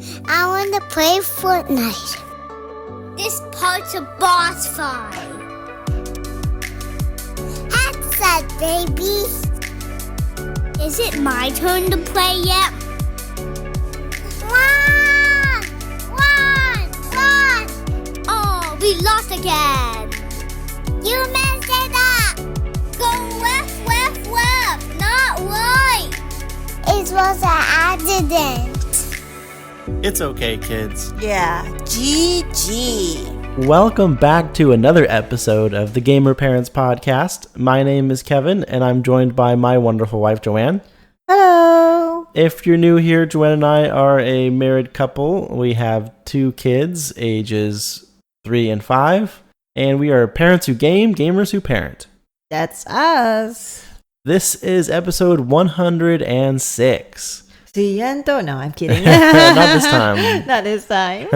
I want to play Fortnite. This part's a boss fight. Headset, baby. Is it my turn to play yet? Run! Oh, we lost again. You messed it up. Go left, not right. It was an accident. It's okay, kids. Yeah, GG. Welcome back to another episode of the Gamer Parents Podcast. My name is Kevin, and I'm joined by my wonderful wife, Joanne. Hello. If you're new here, Joanne and I are a married couple. We have 2 kids, ages 3 and 5, and we are parents who game, gamers who parent. That's us. This is episode 106. Ciento? No, I'm kidding. Not this time. Not this time.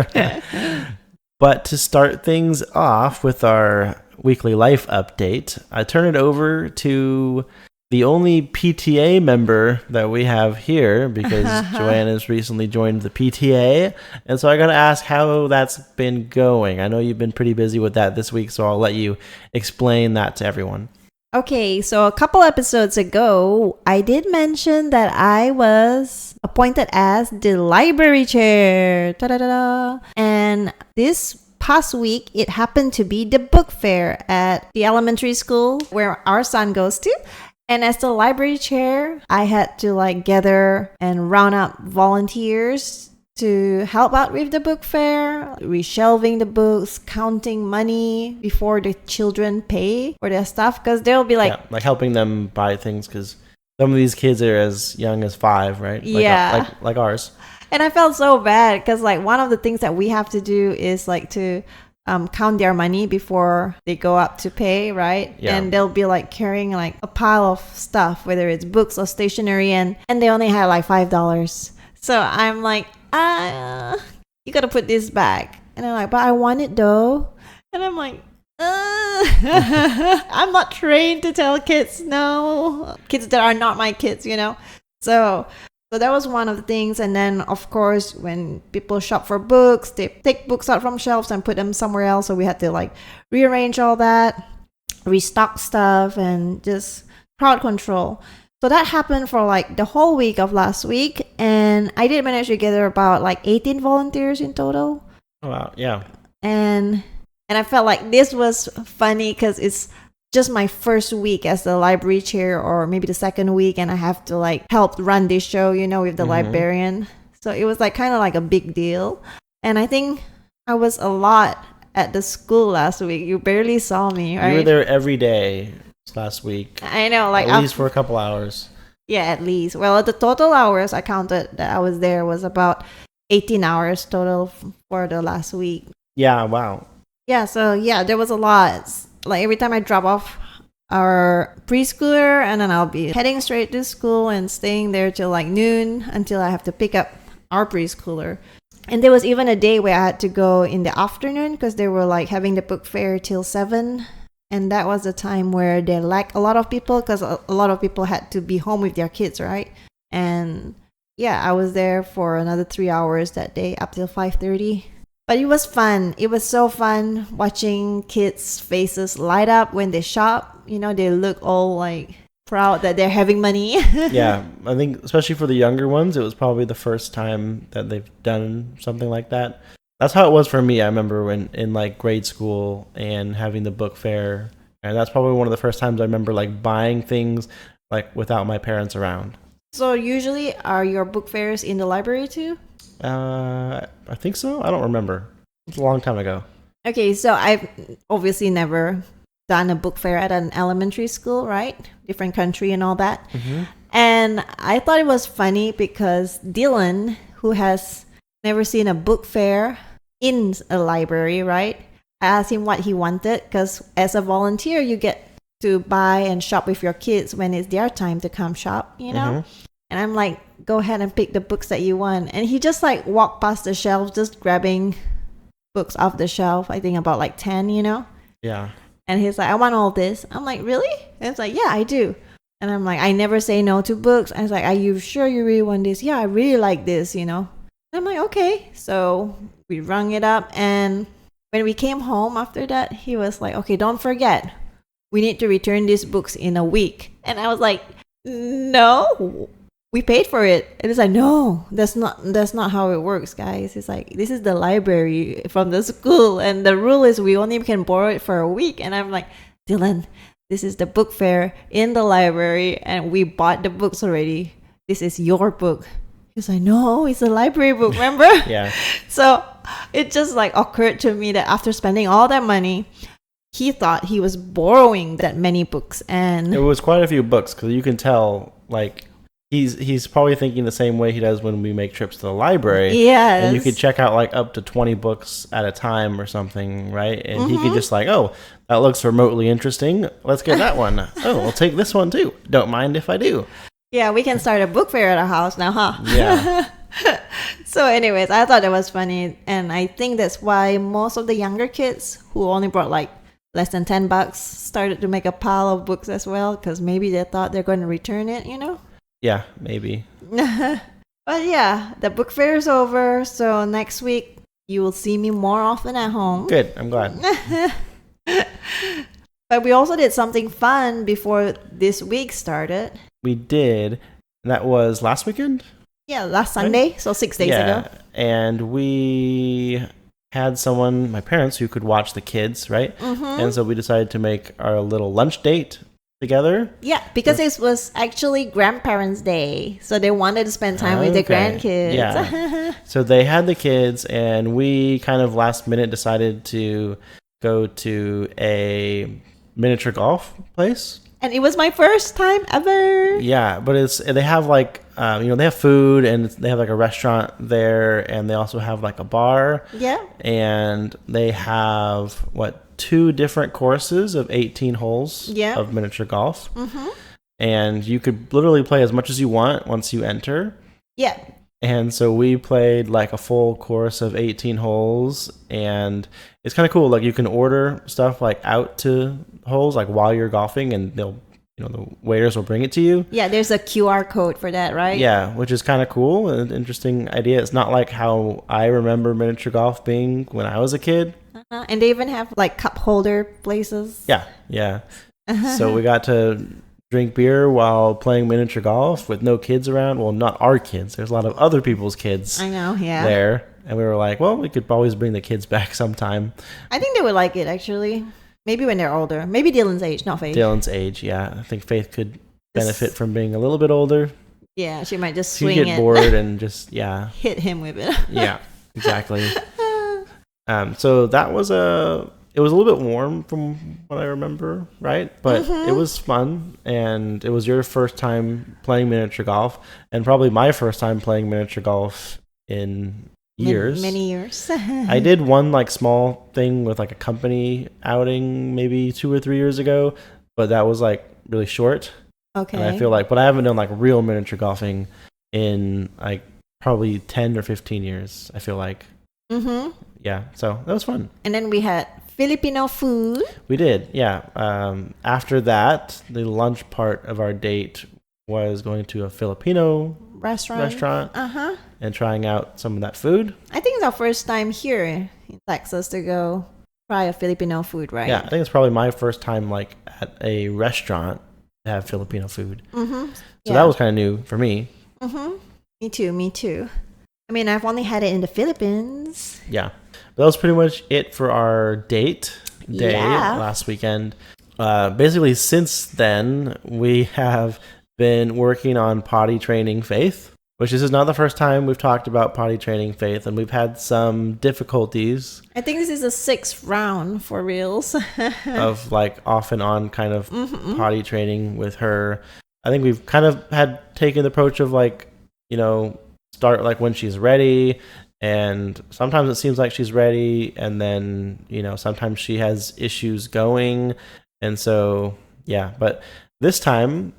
But to start things off with our weekly life update, I turn it over to the only PTA member that we have here because Joanne has recently joined the PTA. And so I got to ask how that's been going. I know you've been pretty busy with that this week, so I'll let you explain that to everyone. Okay, so a couple episodes ago, I did mention that I was appointed as the library chair. Ta-da-da-da. And this past week, it happened to be the book fair at the elementary school where our son goes to. And as the library chair, I had to gather and round up volunteers to help out with the book fair, reshelving the books, counting money before the children pay for their stuff, because they'll be like helping them buy things, because some of these kids are as young as 5, right? Like ours. And I felt so bad because one of the things that we have to do is to count their money before they go up to pay, right? Yeah. And they'll be carrying a pile of stuff, whether it's books or stationery, and they only had $5. So I'm like, you gotta put this back. And I'm like, but I want it though. And I'm like, I'm not trained to tell kids no. Kids that are not my kids, So that was one of the things. And then, of course, when people shop for books, they take books out from shelves and put them somewhere else. So we had to rearrange all that, restock stuff, and just crowd control. So that happened for the whole week of last week, and I did manage to gather about 18 volunteers in total. Oh, wow, yeah. And I felt like this was funny because it's just my first week as the library chair, or maybe the second week, and I have to help run this show, with the librarian. So it was kind of a big deal. And I think I was a lot at the school last week. You barely saw me, right? You were there every day last week. I know, at least for a couple hours. Yeah, at least. Well, the total hours I counted that I was there was about 18 hours total for the last week. Yeah, wow. Yeah, so there was a lot. Every time I drop off our preschooler, and then I'll be heading straight to school and staying there till noon until I have to pick up our preschooler. And there was even a day where I had to go in the afternoon because they were having the book fair till 7. And that was the time where they lacked a lot of people because a lot of people had to be home with their kids, right? And I was there for another 3 hours that day up till 5:30. But it was fun. It was so fun watching kids' faces light up when they shop. They look all proud that they're having money. Yeah, I think especially for the younger ones, it was probably the first time that they've done something like that. That's how it was for me. I remember when in grade school and having the book fair, and that's probably one of the first times I remember buying things without my parents around. So usually are your book fairs in the library too? I think so. I don't remember. It's a long time ago. Okay, so I've obviously never done a book fair at an elementary school, right? Different country and all that. Mm-hmm. And I thought it was funny because Dylan, who has never seen a book fair in a library, right? I asked him what he wanted because as a volunteer, you get to buy and shop with your kids when it's their time to come shop, Mm-hmm. And I'm like, go ahead and pick the books that you want. And he just walked past the shelf, just grabbing books off the shelf. I think about 10, Yeah. And he's like, I want all this. I'm like, really? And it's like, yeah, I do. And I'm like, I never say no to books. I was like, are you sure you really want this? Yeah, I really like this, I'm like, okay. So we rung it up. And when we came home after that, he was like, okay, don't forget, we need to return these books in a week. And I was like, no, we paid for it. And it's like, no, that's not how it works, guys. It's like, this is the library from the school, and the rule is we only can borrow it for a week. And I'm like, Dylan, this is the book fair in the library, and we bought the books already. This is your book. He's like, no, it's a library book, remember? Yeah. So it just like occurred to me that after spending all that money, he thought he was borrowing that many books. And It was quite a few books, because you can tell, like, he's probably thinking the same way he does when we make trips to the library. yes. And you could check out like up to 20 books at a time or something, right? And he could just like, oh, that looks remotely interesting. Let's get that one. Oh, we'll take this one too. Don't mind if I do. Yeah, we can start a book fair at our house now, huh? Yeah. So anyways, I thought that was funny. And I think that's why most of the younger kids who only brought like less than $10 started to make a pile of books as well, because maybe they thought they're going to return it, you know? Yeah, maybe. But yeah, the book fair is over. So next week, you will see me more often at home. Good. I'm glad. But we also did something fun before this week started. We did. And that was last weekend? Yeah, last Sunday. So 6 days ago. And we had someone, my parents, who could watch the kids, right? And so we decided to make our little lunch date together. Yeah, because it was actually Grandparents' Day. So they wanted to spend time with their grandkids. Yeah. So they had the kids, and we kind of last minute decided to go to a miniature golf place. And it was my first time ever. Yeah, but they have like, they have food, and they have like a restaurant there, and they also have like a bar. Yeah. And they have, 2 different courses of 18 holes of miniature golf. And you could literally play as much as you want once you enter. Yeah. And so we played like a full course of 18 holes, and it's kind of cool. Like you can order stuff like out to holes, like while you're golfing, and they'll, the waiters will bring it to you. Yeah, there's a QR code for that, right? Yeah, which is kind of cool. An interesting idea. It's not like how I remember miniature golf being when I was a kid. And they even have like cup holder places. Yeah. So we got to drink beer while playing miniature golf with no kids around. Well, not our kids. There's a lot of other people's kids. I know, yeah. There. And we were like, well, we could always bring the kids back sometime. I think they would like it, actually. Maybe when they're older. Maybe Dylan's age, not Faith. Dylan's age, yeah. I think Faith could benefit from being a little bit older. Yeah, she might just She'd swing get it. bored and just, hit him with it. Yeah, exactly. So that was it was a little bit warm from what I remember, right? But it was fun, and it was your first time playing miniature golf, and probably my first time playing miniature golf in years. Many years. I did one like small thing with like a company outing maybe 2 or 3 years ago, but that was like really short. Okay. And I feel like, but I haven't done like real miniature golfing in like probably 10 or 15 years, I feel like. Yeah, so that was fun. And then we had Filipino food. We did, yeah. After that, the lunch part of our date was going to a Filipino restaurant and trying out some of that food. I think it's our first time here in Texas to go try a Filipino food, right? Yeah, I think it's probably my first time like at a restaurant to have Filipino food. So that was kind of new for me. Me too. I mean, I've only had it in the Philippines. Yeah. But that was pretty much it for our day last weekend. Basically, since then, we have been working on potty training Faith, which this is not the first time we've talked about potty training Faith, and we've had some difficulties. I think this is the 6th round for reals. Of like off and on kind of potty training with her. I think we've kind of had taken the approach of like, start like when she's ready. And sometimes it seems like she's ready, and then, sometimes she has issues going. And so, yeah, but this time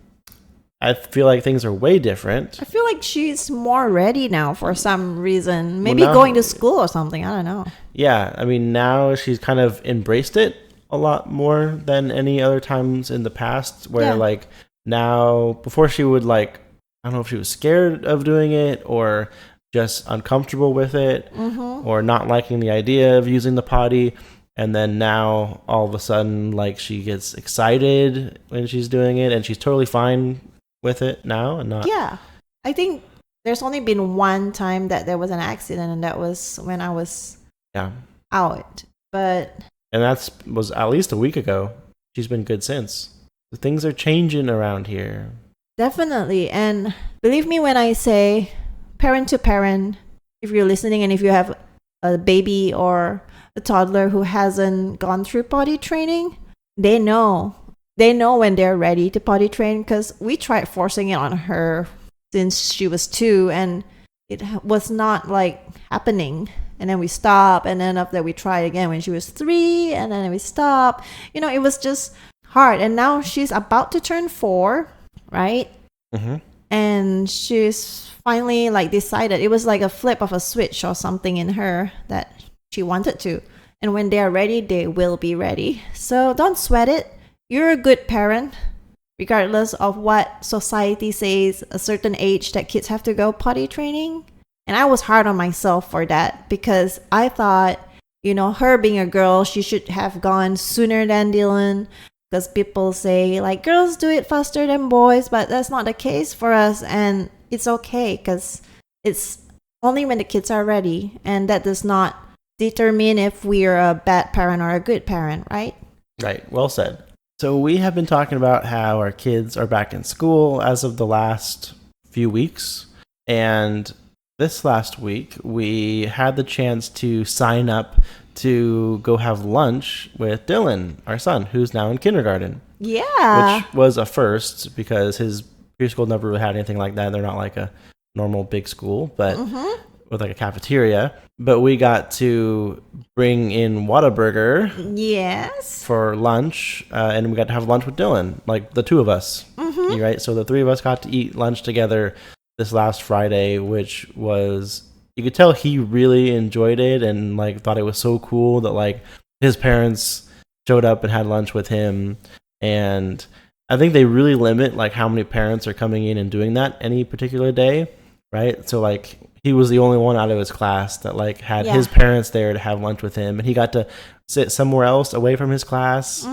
I feel like things are way different. I feel like she's more ready now for some reason. Maybe going to school or something. I don't know. Yeah, I mean, now she's kind of embraced it a lot more than any other times in the past, where like now, before she would like, I don't know if she was scared of doing it, or just uncomfortable with it Mm-hmm. or not liking the idea of using the potty. And then now all of a sudden, like, she gets excited when she's doing it and she's totally fine with it now and not. Yeah. I think there's only been one time that there was an accident, and that was when I was Yeah. out. But And was at least a week ago. She's been good since. Things are changing around here. definitely. And believe me when I say, parent to parent, if you're listening and if you have a baby or a toddler who hasn't gone through potty training, they know. They know when they're ready to potty train, because we tried forcing it on her since she was 2, and it was not like happening. And then we stopped, and then after that we tried again when she was 3, and then we stopped. It was just hard. And now she's about to turn 4, right? Mm-hmm. And she's finally like decided. It was like a flip of a switch or something in her that she wanted to. And when they're ready, they will be ready. So don't sweat it. You're a good parent, regardless of what society says a certain age that kids have to go potty training. And I was hard on myself for that, because I thought, her being a girl, she should have gone sooner than Dylan. Because people say, like, girls do it faster than boys, but that's not the case for us. And it's okay, because it's only when the kids are ready. And that does not determine if we're a bad parent or a good parent, right? Right. Well said. So we have been talking about how our kids are back in school as of the last few weeks. And this last week, we had the chance to sign up to go have lunch with Dylan, our son, who's now in kindergarten. Yeah. Which was a first, because his preschool never really had anything like that. They're not like a normal big school, but with like a cafeteria. But we got to bring in Whataburger Yes. for lunch, and we got to have lunch with Dylan, like the two of us, right? So the three of us got to eat lunch together this last Friday, which was, you could tell he really enjoyed it and like thought it was so cool that like his parents showed up and had lunch with him. And I think they really limit like how many parents are coming in and doing that any particular day, right? So like he was the only one out of his class that like had his parents there to have lunch with him, and he got to sit somewhere else away from his class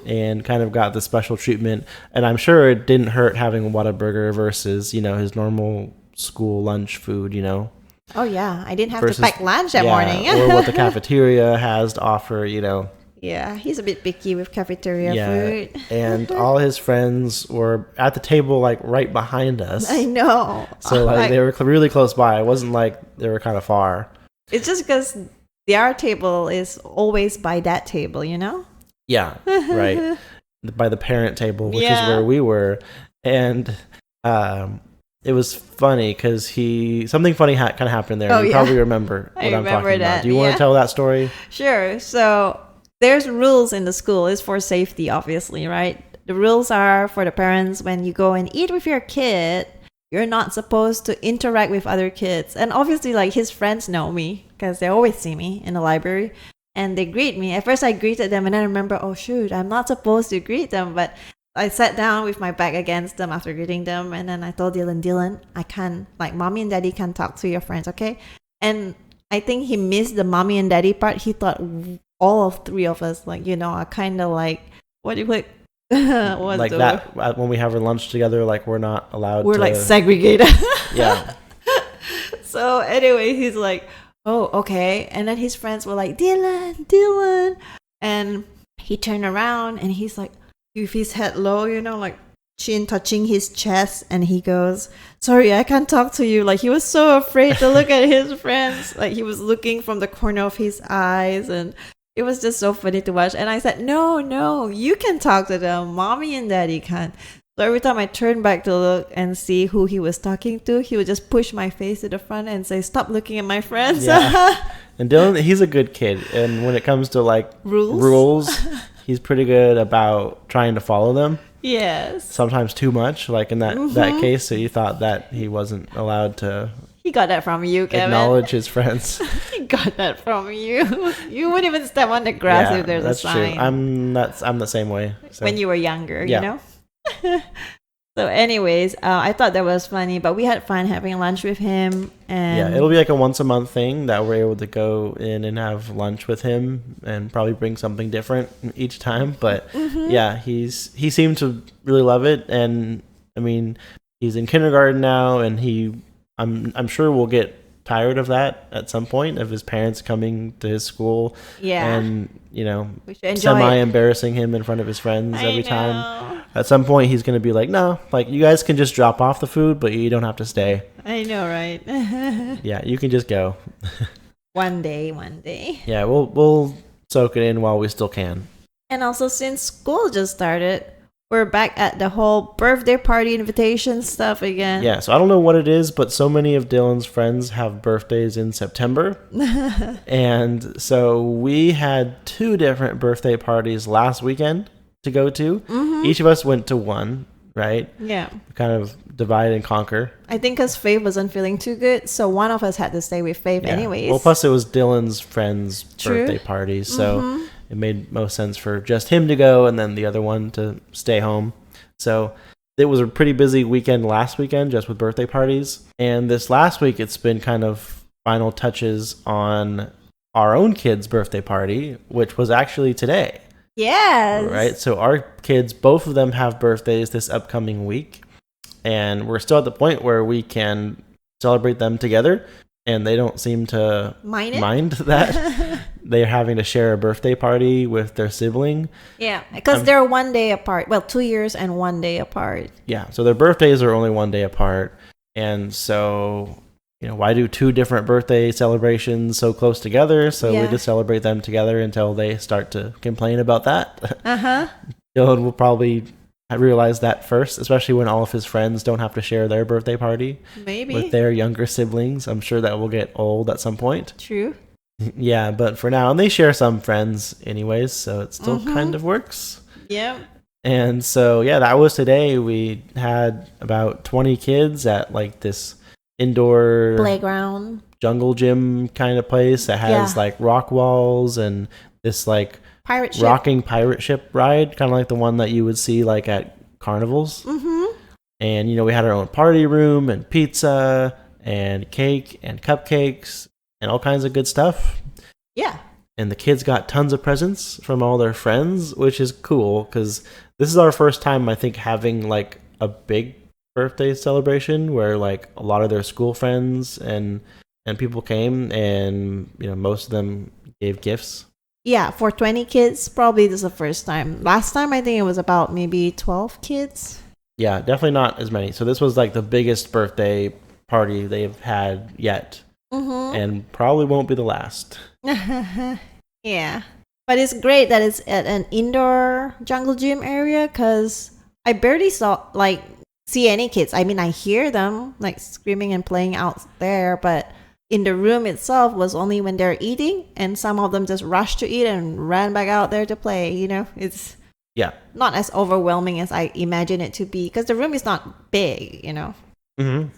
and kind of got the special treatment. And I'm sure it didn't hurt having a Whataburger versus, his normal school lunch food, Oh, yeah. I didn't have versus, to pack lunch that morning. or what the cafeteria has to offer, Yeah, he's a bit picky with cafeteria food. And all his friends were at the table, like, right behind us. I know. So, like, they were really close by. It wasn't like they were kind of far. It's just because our table is always by that table, Yeah, right. By the parent table, which is where we were. And it was funny because something funny kind of happened there. You probably remember what I'm talking about. Do you want to tell that story? Sure. So there's rules in the school. It's for safety, obviously, right? The rules are for the parents: when you go and eat with your kid, you're not supposed to interact with other kids. And obviously, like, his friends know me because they always see me in the library. And they greet me. At first, I greeted them, and then I remember, oh, shoot, I'm not supposed to greet them. But I sat down with my back against them after greeting them. And then I told Dylan, I can't, like, mommy and daddy can't talk to your friends, okay? And I think he missed the mommy and daddy part. He thought all of three of us, like, are kind of like, what do you like? Like that, when we have our lunch together, like, we're not allowed we're like segregated. Yeah. So anyway, he's like, oh, okay. And then his friends were like, Dylan. And he turned around and he's like, with his head low, like chin touching his chest. And he goes, sorry, I can't talk to you. Like, he was so afraid to look at his friends. Like, he was looking from the corner of his eyes. And it was just so funny to watch. And I said, no, you can talk to them. Mommy and daddy can't. So every time I turned back to look and see who he was talking to, he would just push my face to the front and say, stop looking at my friends. Yeah. And Dylan, he's a good kid. And when it comes to like rules, he's pretty good about trying to follow them. Yes. Sometimes too much, like in that case. So you thought that he wasn't allowed to... He got that from you, Kevin. Acknowledge his friends. He got that from you. You wouldn't even step on the grass if there's a sign. True. I'm the same way. So. When you were younger, you know? So anyways, I thought that was funny, but we had fun having lunch with him. And Yeah, it'll be like a once a month thing that we're able to go in and have lunch with him and probably bring something different each time. But yeah, he seemed to really love it. And I mean, he's in kindergarten now, and I'm sure we'll get tired of that at some point, of his parents coming to his school and we should enjoy semi-embarrassing him in front of his friends every time. At some point he's going to be like, no, like, you guys can just drop off the food, but you don't have to stay. I know, right? Yeah, you can just go. One day. Yeah, we'll soak it in while we still can. And also, since school just started, we're back at the whole birthday party invitation stuff again. Yeah, so I don't know what it is, but so many of Dylan's friends have birthdays in September. And so we had 2 different birthday parties last weekend to go to. Each of us went to one, right? Yeah. Kind of divide and conquer. I think because Faith wasn't feeling too good, so one of us had to stay with Faith anyways. Well, plus it was Dylan's friend's birthday party, so it made most sense for just him to go and then the other one to stay home. So it was a pretty busy weekend last weekend just with birthday parties. And this last week, it's been kind of final touches on our own kid's birthday party, which was actually today. Yes. Right? So our kids, both of them have birthdays this upcoming week. And we're still at the point where we can celebrate them together. And they don't seem to mind that. They're having to share a birthday party with their sibling. Yeah, because they're 1 day apart. Well, 2 years and 1 day apart. Yeah, so their birthdays are only 1 day apart. And so, why do 2 different birthday celebrations so close together? So we just celebrate them together until they start to complain about that. Dylan will probably realize that first, especially when all of his friends don't have to share their birthday party with their younger siblings. I'm sure that will get old at some point. True. Yeah, but for now, and they share some friends anyways, so it still kind of works. Yeah. And so, yeah, that was today. We had about 20 kids at like this indoor playground jungle gym kind of place that has like rock walls and this like rocking pirate ship ride, kind of like the one that you would see like at carnivals. And we had our own party room and pizza and cake and cupcakes and all kinds of good stuff. Yeah. And the kids got tons of presents from all their friends, which is cool because this is our first time, I think, having like a big birthday celebration where like a lot of their school friends and people came, and most of them gave gifts. Yeah, for 20 kids, probably this is the first time. Last time, I think it was about maybe 12 kids. Yeah, definitely not as many. So this was like the biggest birthday party they've had yet. And probably won't be the last. Yeah. But it's great that it's at an indoor jungle gym area because I barely see any kids. I mean, I hear them like screaming and playing out there, but in the room itself was only when they're eating, and some of them just rushed to eat and ran back out there to play. It's not as overwhelming as I imagine it to be because the room is not big,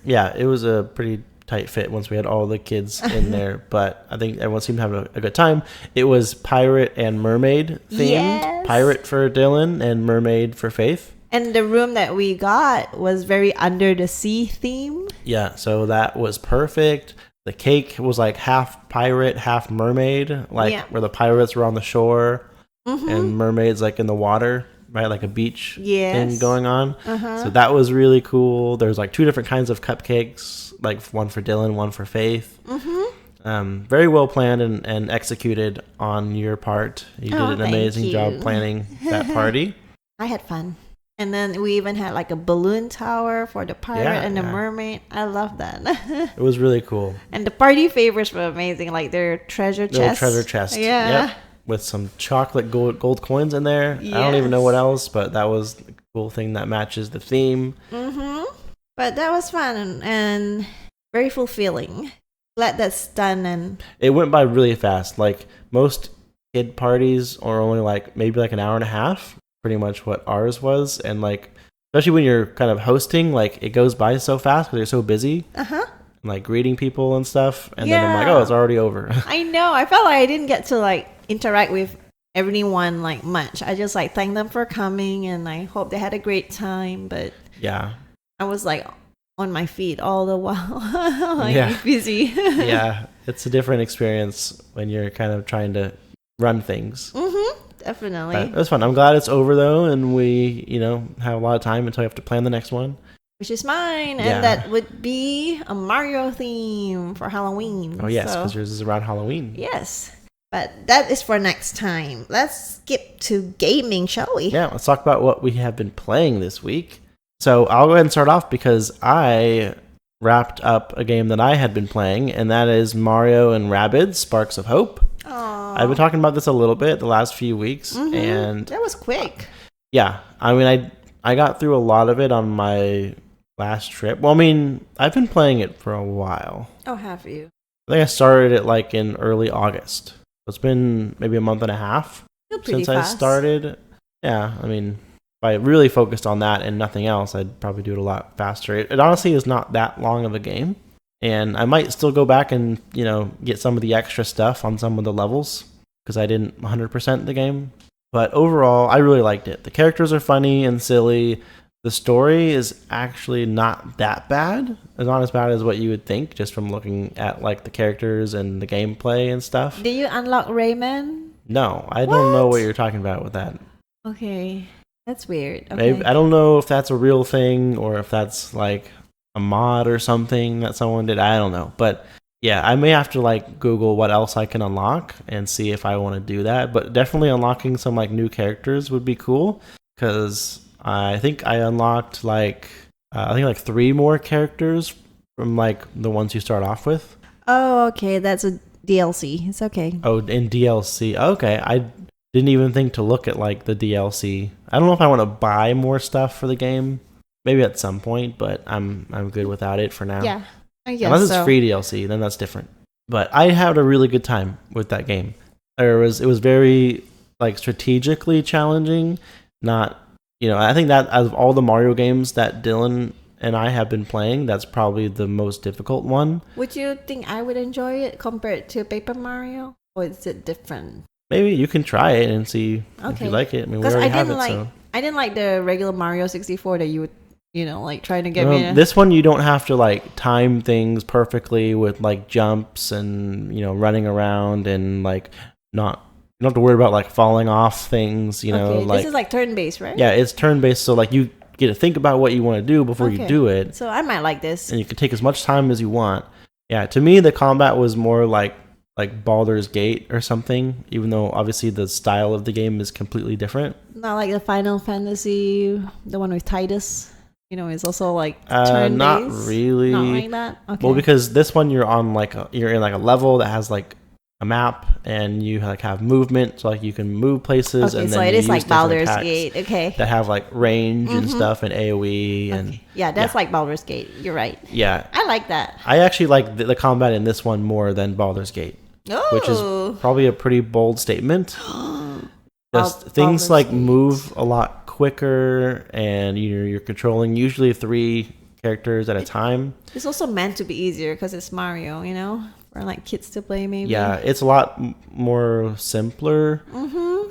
Yeah, it was a pretty tight fit once we had all the kids in there, but I think everyone seemed to have a good time. It was pirate and mermaid themed. Pirate for Dylan and mermaid for Faith. And the room that we got was very under the sea theme. Yeah, so that was perfect. The cake was like half pirate, half mermaid, where the pirates were on the shore and mermaids like in the water, right? Like a beach thing going on. So that was really cool. There's like 2 different kinds of cupcakes, like one for Dylan, one for Faith. Very well planned and executed on your part. You did an amazing job planning that party. I had fun. And then we even had like a balloon tower for the pirate and the mermaid. I love that. It was really cool. And the party favors were amazing, like their treasure chest. Little treasure chest. Yeah. Yep. With some chocolate gold coins in there. Yes. I don't even know what else, but that was the cool thing that matches the theme. But that was fun and very fulfilling. Glad that's done. And it went by really fast. Like most kid parties are only like maybe like an hour and a half. Pretty much what ours was, and like especially when you're kind of hosting, like it goes by so fast because you're so busy, and, like greeting people and stuff, and then I'm like, oh, it's already over. I know. I felt like I didn't get to like interact with everyone like much. I just like thanked them for coming, and I hope they had a great time. But Yeah. I was like on my feet all the while, Yeah. busy. Yeah, it's a different experience when you're kind of trying to run things. Definitely. But it was fun. I'm glad it's over though, and we, have a lot of time until we have to plan the next one. Which is mine, Yeah. and that would be a Mario theme for Halloween. Oh yes, So, because yours is around Halloween. yes. But that is for next time. Let's skip to gaming, shall we? Yeah, let's talk about what we have been playing this week. So I'll go ahead and start off because I wrapped up a game that I had been playing, and that is Mario and Rabbids Sparks of Hope. Aww. I've been talking about this a little bit the last few weeks, and that was quick. yeah, I mean, I got through a lot of it on my last trip. Well, I mean, I've been playing it for a while. Oh, have you? I think I started it like in early August. It's been maybe a month and a half Still pretty since fast. I started. Yeah, I mean, if I really focused on that and nothing else, I'd probably do it a lot faster. It honestly is not that long of a game. And I might still go back and, get some of the extra stuff on some of the levels because I didn't 100% the game. But overall, I really liked it. The characters are funny and silly. The story is actually not that bad. It's not as bad as what you would think just from looking at like the characters and the gameplay and stuff. Did you unlock Rayman? No, I don't know what you're talking about with that. Okay. That's weird. Okay. Maybe I don't know if that's a real thing or if that's like a mod or something that someone did. I don't know. But yeah, I may have to like Google what else I can unlock and see if I want to do that. But definitely unlocking some like new characters would be cool because I think I unlocked like 3 more characters from like the ones you start off with. Oh, okay. That's a DLC. It's okay. Oh, in DLC. Okay, I didn't even think to look at like the DLC. I don't know if I want to buy more stuff for the game. Maybe at some point, but I'm good without it for now. Yeah, I guess Unless so. it's free DLC, then that's different. But I had a really good time with that game. It was very like strategically challenging. Not, I think that out of all the Mario games that Dylan and I have been playing, that's probably the most difficult one. Would you think I would enjoy it compared to Paper Mario, or is it different? Maybe you can try it and see if you like it. I mean, we Because already have it, so. I didn't like the regular Mario 64 that you would, like trying to get me. This one you don't have to like time things perfectly with like jumps and running around and like you don't have to worry about like falling off things. Okay, like this is like turn-based, right? yeah, it's turn based, so like you get to think about what you want to do before you do it, So I might like this. and you can take as much time as you want. Yeah, to me the combat was more like Baldur's Gate or something, even though obviously the style of the game is completely different. Not like the Final Fantasy, the one with Titus. It's also like turn-based. Not really. Not like that. Okay. Well, because this one you're on you're in like a level that has like a map and you like have movement, so like you can move places. Okay, and so then it you is use like different Baldur's attacks Gate. Okay. that have like range and stuff and AOE and Okay. Yeah, that's yeah. like Baldur's Gate. You're right. yeah. I like that. I actually like the combat in this one more than Baldur's Gate, which is probably a pretty bold statement. Just things Baldur's like Gate. move a lot quicker, and you're controlling usually 3 characters at a time. It's also meant to be easier because it's Mario, for like kids to play maybe. Yeah, it's a lot more simpler,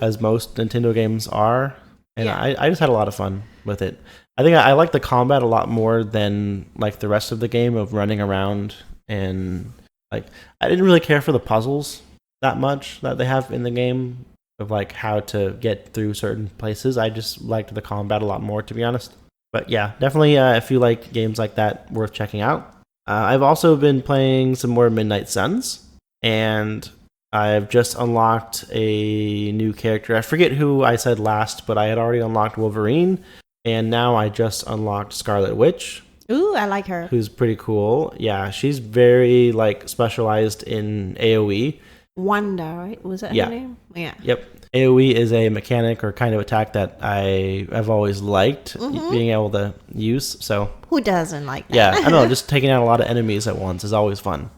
as most Nintendo games are, and Yeah. I just had a lot of fun with it. I think I like the combat a lot more than like the rest of the game of running around, and like I didn't really care for the puzzles that much that they have in the game of like how to get through certain places. I just liked the combat a lot more, to be honest. But yeah, definitely if you like games like that, worth checking out. I've also been playing some more Midnight Suns, and I've just unlocked a new character. I forget who I said last, but I had already unlocked Wolverine, and now I just unlocked Scarlet Witch. Ooh, I like her. Who's pretty cool. Yeah, she's very like specialized in AoE. Wanda, right? Was that Yeah. her name? Yeah. Yep. AoE is a mechanic or kind of attack that I've always liked being able to use. So Who doesn't like that? yeah, I don't know, just taking out a lot of enemies at once is always fun.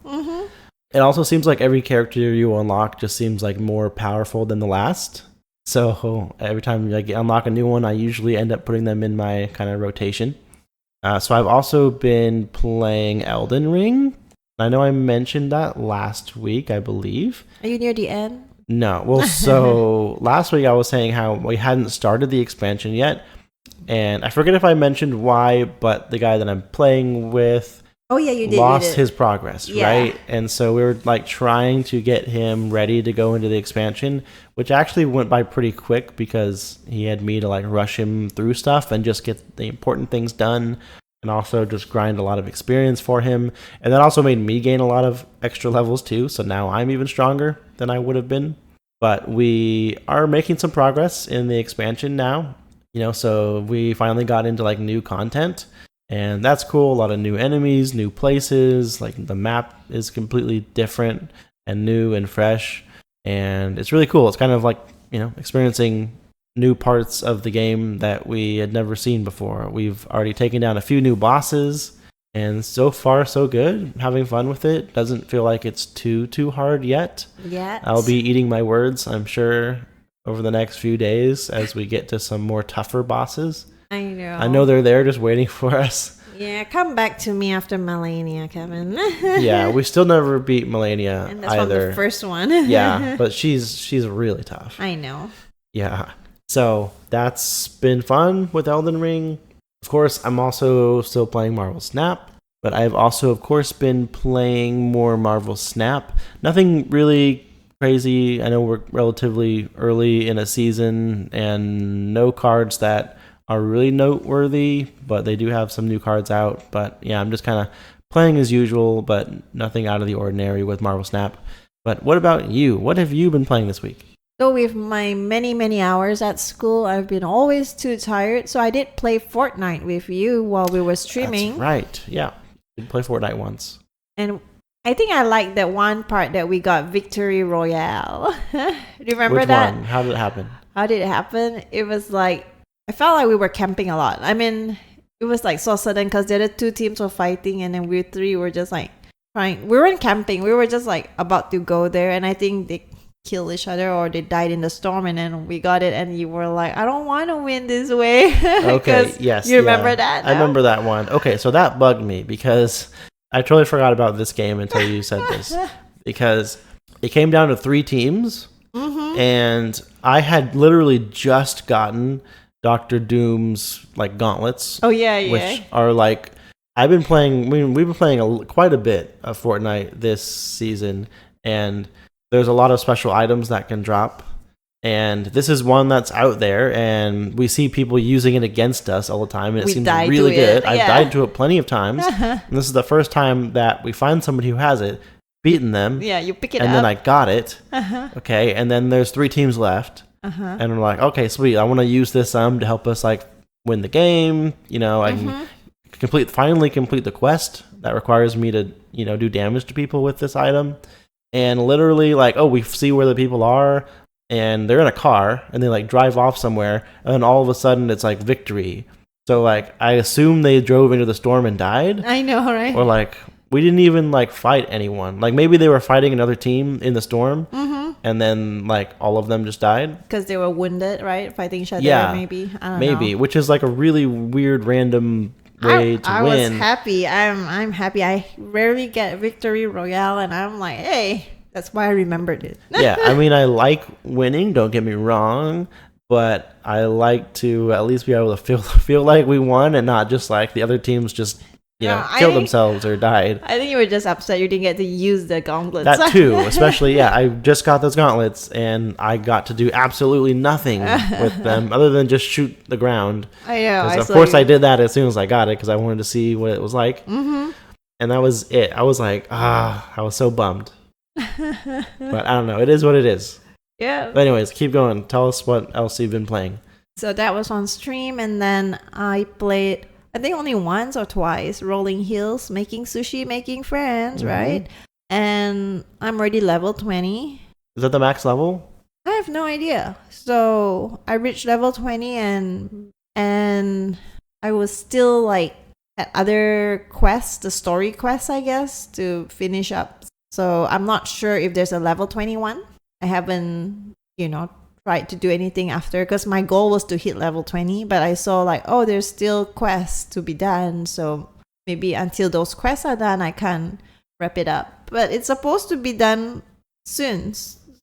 It also seems like every character you unlock just seems like more powerful than the last. So every time I unlock a new one, I usually end up putting them in my kind of rotation. So I've also been playing Elden Ring. I know I mentioned that last week, I believe. Are you near the end? No. Well, so last week I was saying how we hadn't started the expansion yet, And I forget if I mentioned why, but the guy that I'm playing with Oh yeah, you did. lost his progress, Yeah. right? And so we were like trying to get him ready to go into the expansion, which actually went by pretty quick because he had me to like rush him through stuff and just get the important things done, and also just grind a lot of experience for him. And that also made me gain a lot of extra levels too, so now I'm even stronger than I would have been. But we are making some progress in the expansion now, so we finally got into like new content, and that's cool. A lot of new enemies, new places, like the map is completely different and new and fresh, and it's really cool. It's kind of like, experiencing new parts of the game that we had never seen before. We've already taken down a few new bosses, and so far so good. Having fun with it. Doesn't feel like it's too hard yet. I'll be eating my words, I'm sure, over the next few days as we get to some more tougher bosses. I know they're there just waiting for us. Yeah, come back to me after Melania, Kevin. Yeah, we still never beat Melania and that's either. From the first one. Yeah, but she's really tough. I know. Yeah. So that's been fun with Elden Ring. Of course, I'm also still playing Marvel Snap, but I've also, of course, been playing more Marvel Snap. Nothing really crazy. I know we're relatively early in a season and no cards that are really noteworthy, but they do have some new cards out. But yeah, I'm just kind of playing as usual, but nothing out of the ordinary with Marvel Snap. But what about you? What have you been playing this week? So with my many hours at school, I've been always too tired. So I did play Fortnite with you while we were streaming. That's right. Yeah. We did play Fortnite once. And I think I liked that one part that we got Victory Royale. Do you remember Which that? one? How did it happen? How did it happen? It was like, I felt like we were camping a lot. I mean, it was like so sudden because the other two teams were fighting and then we three were just like trying. We weren't camping. We were just like about to go there. And I think they kill each other or they died in the storm, and then we got it, and you were like, I don't want to win this way. Okay, yes. You remember that? I remember that one. Okay, so that bugged me because I totally forgot about this game until you said this. Because it came down to 3 teams, and I had literally just gotten Dr. Doom's like gauntlets. Oh yeah. Which are like, we've been playing quite a bit of Fortnite this season, and there's a lot of special items that can drop, and this is one that's out there, and we see people using it against us all the time, and it seems really good. I've died to it plenty of times, and this is the first time that we find somebody who has it, beaten them. Yeah, you pick it up. And then I got it. Okay, and then there's 3 teams left, and we're like, okay, sweet, I want to use this to help us like win the game. I can finally complete the quest that requires me to do damage to people with this item. And literally, like, we see where the people are, and they're in a car, and they, like, drive off somewhere, and then all of a sudden, it's, like, victory. So, like, I assume they drove into the storm and died. I know, right? Or, like, we didn't even, like, fight anyone. Like, maybe they were fighting another team in the storm, and then, like, all of them just died. Because they were wounded, right? Fighting each other, maybe. I don't know. Which is, like, a really weird, random way to I win. was happy. I'm happy. I rarely get Victory Royale, and I'm like, hey, that's why I remembered it. Yeah, I mean, I like winning, don't get me wrong, but I like to at least be able to feel like we won, and not just like the other teams just killed themselves or died. I think you were just upset you didn't get to use the gauntlets. That too, especially, I just got those gauntlets, and I got to do absolutely nothing with them other than just shoot the ground. I know. Of course, I did that as soon as I got it because I wanted to see what it was like. And that was it. I was like, I was so bummed. But I don't know. It is what it is. Yeah. But anyways, keep going. Tell us what else you've been playing. So that was on stream, and then I played, I think only once or twice, Rolling Hills, making sushi, making friends, right? And I'm already level 20. Is that the max level? I have no idea. So I reached level 20, and I was still like at other quests, the story quests, I guess, to finish up. So I'm not sure if there's a level 21. I haven't, tried to do anything after, because my goal was to hit level 20, but I saw like, there's still quests to be done. So maybe until those quests are done, I can wrap it up. But it's supposed to be done soon.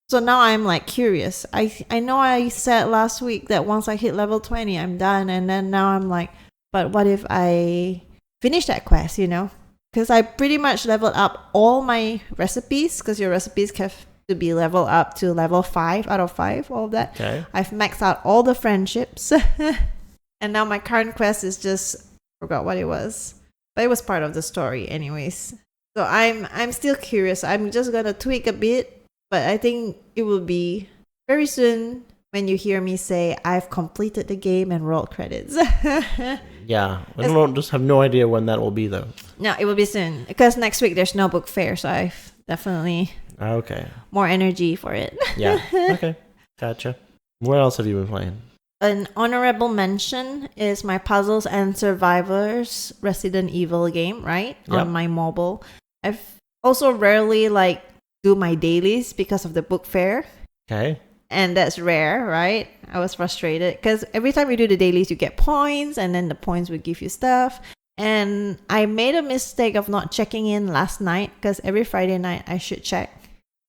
So now I'm like curious. I know I said last week that once I hit level 20, I'm done. And then now I'm like, but what if I finish that quest, Because I pretty much leveled up all my recipes, because your recipes have to be leveled up to level 5 out of 5, all of that. Okay. I've maxed out all the friendships. And now my current quest is just, forgot what it was. But it was part of the story anyways. So I'm still curious. I'm just going to tweak a bit. But I think it will be very soon when you hear me say I've completed the game and rolled credits. Yeah, I just have no idea when that will be though. No, it will be soon because next week there's no book fair, so I've definitely more energy for it. Yeah. Okay. Gotcha. What else have you been playing? An honorable mention is my Puzzles and Survivors Resident Evil game, right? Yep. On my mobile. I've also rarely do my dailies because of the book fair. Okay. And that's rare, right? I was frustrated because every time you do the dailies, you get points, and then the points will give you stuff. And I made a mistake of not checking in last night because every Friday night I should check.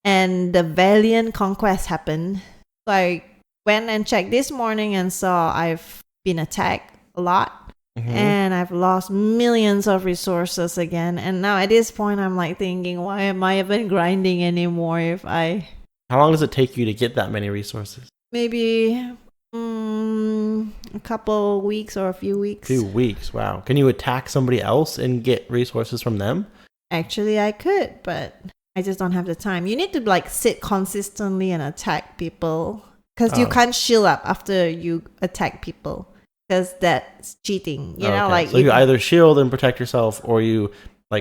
And the Valiant Conquest happened. So I went and checked this morning and saw I've been attacked a lot. Mm-hmm. And I've lost millions of resources again. And now at this point, I'm thinking, why am I even grinding anymore How long does it take you to get that many resources? Maybe a couple weeks or a few weeks. 2 weeks, wow. Can you attack somebody else and get resources from them? Actually, I could, but I just don't have the time. You need to sit consistently and attack people. Because you can't shield up after you attack people. Because that's cheating, So you either shield and protect yourself, or you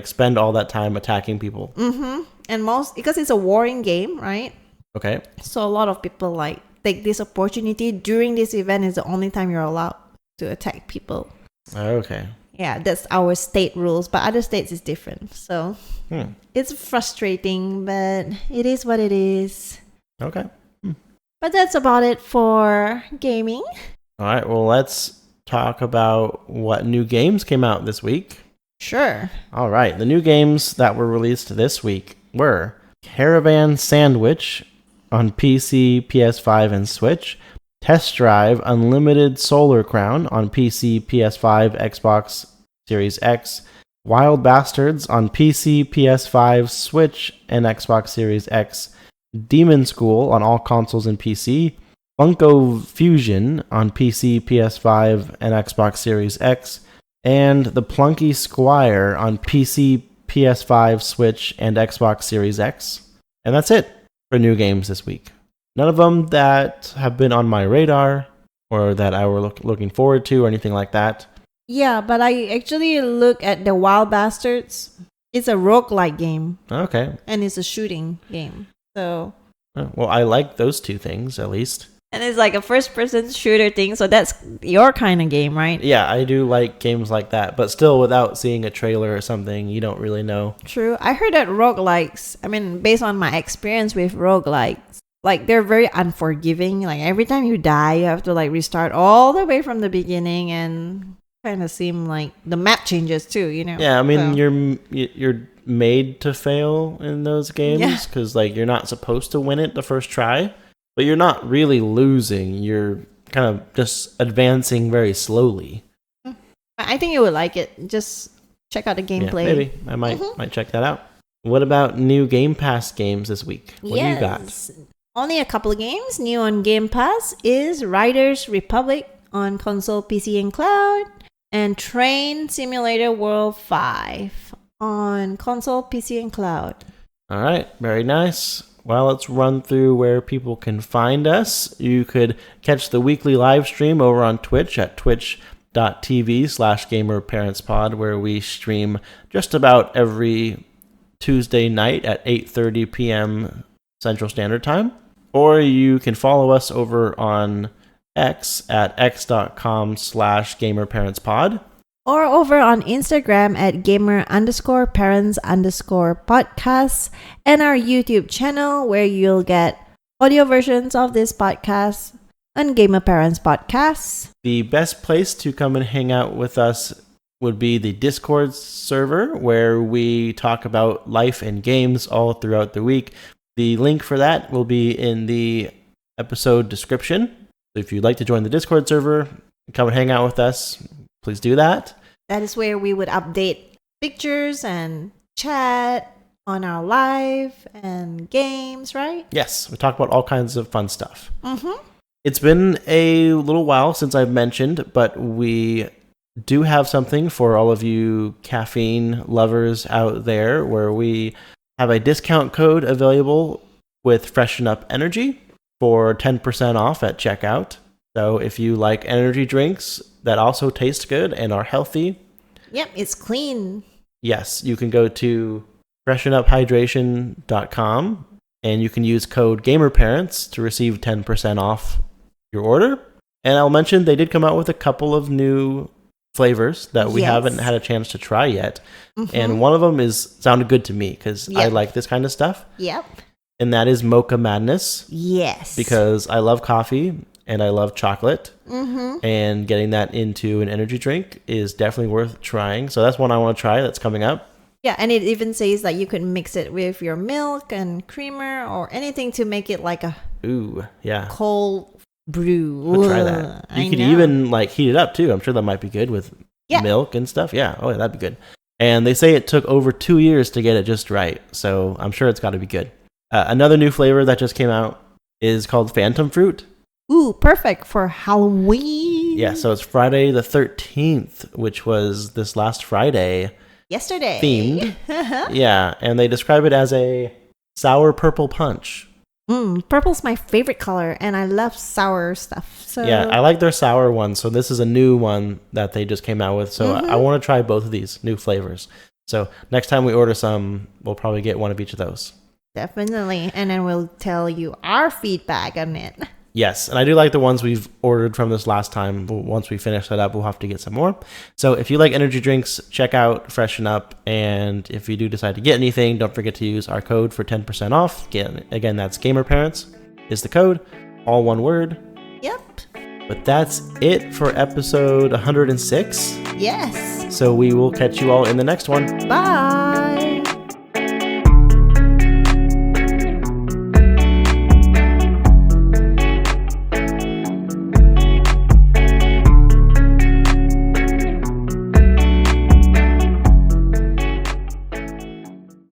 spend all that time attacking people. Mm-hmm. And because it's a warring game, right? Okay. So a lot of people take this opportunity during this event is the only time you're allowed to attack people. Okay. Yeah, that's our state rules, but other states is different. So it's frustrating, but it is what it is. Okay. But that's about it for gaming. All right, well, let's talk about what new games came out this week. Sure. All right, the new games that were released this week were Caravan Sandwich on PC, PS5, and Switch, Test Drive Unlimited Solar Crown on PC, PS5, Xbox Series X, Wild Bastards on PC, PS5, Switch, and Xbox Series X, Demon School on all consoles and PC, Funko Fusion on PC, PS5, and Xbox Series X, and The Plunky Squire on PC, PS5, Switch, and Xbox Series X. And that's it for new games this week. None of them that have been on my radar or that I were looking forward to or anything like that. Yeah, but I actually look at the Wild Bastards. It's a roguelike game. Okay. And it's a shooting game. So, well, I like those two things at least. And it's a first-person shooter thing, so that's your kind of game, right? Yeah, I do like games like that, but still without seeing a trailer or something, you don't really know. True. I heard that roguelikes, based on my experience with roguelikes, they're very unforgiving. Every time you die, you have to restart all the way from the beginning, and kind of seem like the map changes too, Yeah, you're made to fail in those games because you're not supposed to win it the first try. But you're not really losing. You're kind of just advancing very slowly. I think you would like it. Just check out the gameplay. Yeah, maybe. I might check that out. What about new Game Pass games this week? What do you got? Only a couple of games. New on Game Pass is Riders Republic on console, PC, and cloud. And Train Simulator World 5 on console, PC, and cloud. All right. Very nice. Well, let's run through where people can find us. You could catch the weekly live stream over on Twitch at twitch.tv/gamerparentspod, where we stream just about every Tuesday night at 8:30 p.m. Central Standard Time. Or you can follow us over on X at x.com/gamerparentspod. Or over on Instagram at gamer_parents_podcast, and our YouTube channel where you'll get audio versions of this podcast on Gamer Parents Podcast. The best place to come and hang out with us would be the Discord server, where we talk about life and games all throughout the week. The link for that will be in the episode description. So if you'd like to join the Discord server, come and hang out with us, please do that. That is where we would update pictures and chat on our live and games, right? Yes, we talk about all kinds of fun stuff. Mm-hmm. It's been a little while since I've mentioned, but we do have something for all of you caffeine lovers out there where we have a discount code available with Freshen Up Energy for 10% off at checkout. So if you like energy drinks that also taste good and are healthy, Yep, it's clean. yes, you can go to freshenuphydration.com and you can use code GamerParents to receive 10% off your order. And I'll mention they did come out with a couple of new flavors that we haven't had a chance to try yet. Mm-hmm. And one of them sounded good to me because I Yep. like this kind of stuff. Yep. And that is Mocha Madness Yes. because I love coffee and I love chocolate. Mm-hmm. And getting that into an energy drink is definitely worth trying. So that's one I want to try that's coming up. Yeah, and it even says that you can mix it with your milk and creamer or anything to make it like a Ooh, yeah. cold brew. I'll try that. You could even like heat it up too. I'm sure that might be good with milk and stuff. Yeah. Oh, yeah, that'd be good. And they say it took over 2 years to get it just right. So I'm sure it's got to be good. Another new flavor that just came out is called Phantom Fruit. Ooh, perfect for Halloween. Yeah. So it's Friday the 13th, which was this last Friday. Yesterday. Themed. Yeah. And they describe it as a sour purple punch. Purple's my favorite color, and I love sour stuff. So Yeah, I like their sour one. So this is a new one that they just came out with. So I want to try both of these new flavors. So next time we order some, we'll probably get one of each of those. definitely. And then we'll tell you our feedback on it. Yes, and I do like the ones we've ordered from this last time. Once we finish that up, we'll have to get some more. So if you like energy drinks, check out Freshen Up. And if you do decide to get anything, don't forget to use our code for 10% off. Again, that's GamerParents is the code, all one word. Yep. But that's it for episode 106. Yes. So we will catch you all in the next one. Bye.